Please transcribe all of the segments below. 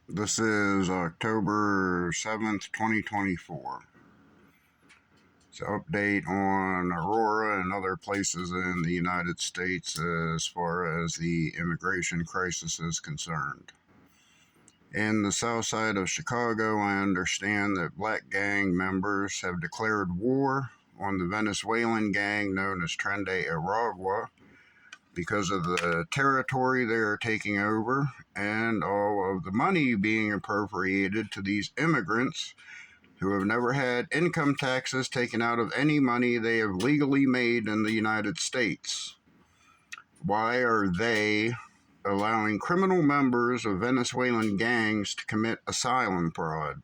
This is October 7th, 2024. It's an update on Aurora and other places in the United States as far as the immigration crisis is concerned. In the south side of Chicago, I understand that black gang members have declared war on the Venezuelan gang known as Trende, Aragua, because of the territory they are taking over and all of the money being appropriated to these immigrants who have never had income taxes taken out of any money they have legally made in the United States. Why are they allowing criminal members of Venezuelan gangs to commit asylum fraud?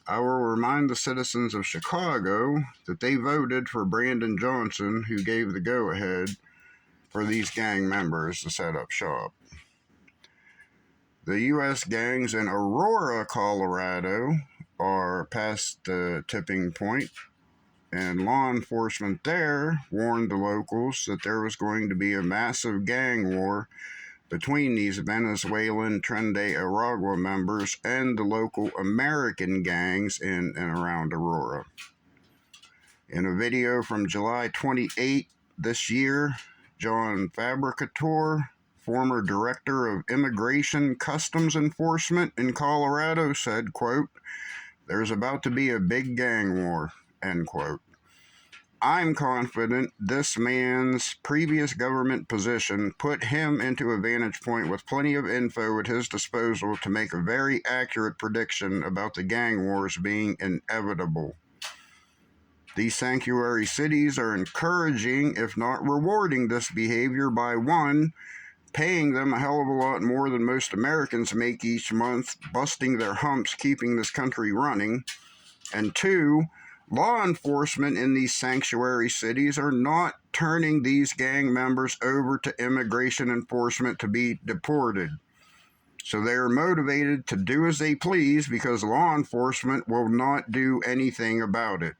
I will remind the citizens of Chicago that they voted for Brandon Johnson, who gave the go-ahead for these gang members to set up shop. The U.S. gangs in Aurora, Colorado are past the tipping point, and law enforcement there warned the locals that there was going to be a massive gang war between these Venezuelan Trende Aragua members and the local American gangs in and around Aurora. In a video from July 28 this year, John Fabricator, former director of Immigration Customs Enforcement in Colorado, said, quote, "There's about to be a big gang war," end quote. I'm confident this man's previous government position put him into a vantage point with plenty of info at his disposal to make a very accurate prediction about the gang wars being inevitable. These sanctuary cities are encouraging, if not rewarding, this behavior by, one, paying them a hell of a lot more than most Americans make each month, busting their humps, keeping this country running, and two, law enforcement in these sanctuary cities are not turning these gang members over to immigration enforcement to be deported. So they are motivated to do as they please because law enforcement will not do anything about it.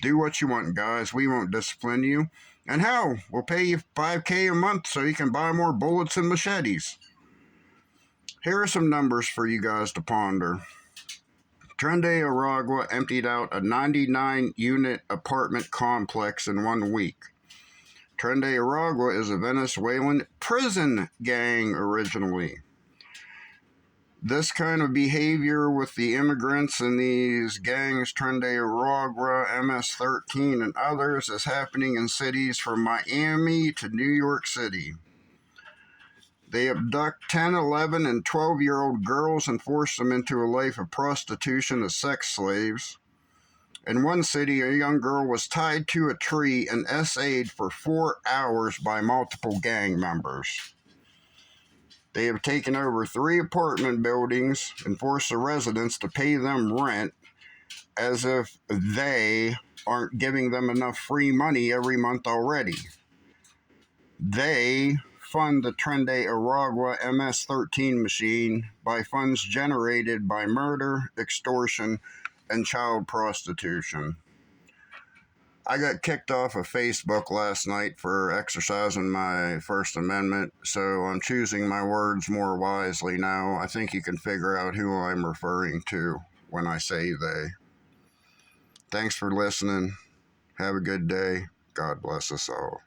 Do what you want, guys. We won't discipline you. And hell, we'll pay you $5,000 a month so you can buy more bullets and machetes. Here are some numbers for you guys to ponder. Trende Aragua emptied out a 99-unit apartment complex in 1 week. Trende Aragua is a Venezuelan prison gang originally. This kind of behavior with the immigrants and these gangs, Trende Aragua, MS-13, and others, is happening in cities from Miami to New York City. They abduct 10, 11, and 12-year-old girls and force them into a life of prostitution as sex slaves. In one city, a young girl was tied to a tree and essayed for 4 hours by multiple gang members. They have taken over 3 apartment buildings and forced the residents to pay them rent as if they aren't giving them enough free money every month already. They fund the Trende Aragua MS-13 machine by funds generated by murder, extortion, and child prostitution. I got kicked off of Facebook last night for exercising my First Amendment, so I'm choosing my words more wisely now. I think you can figure out who I'm referring to when I say they. Thanks for listening. Have a good day. God bless us all.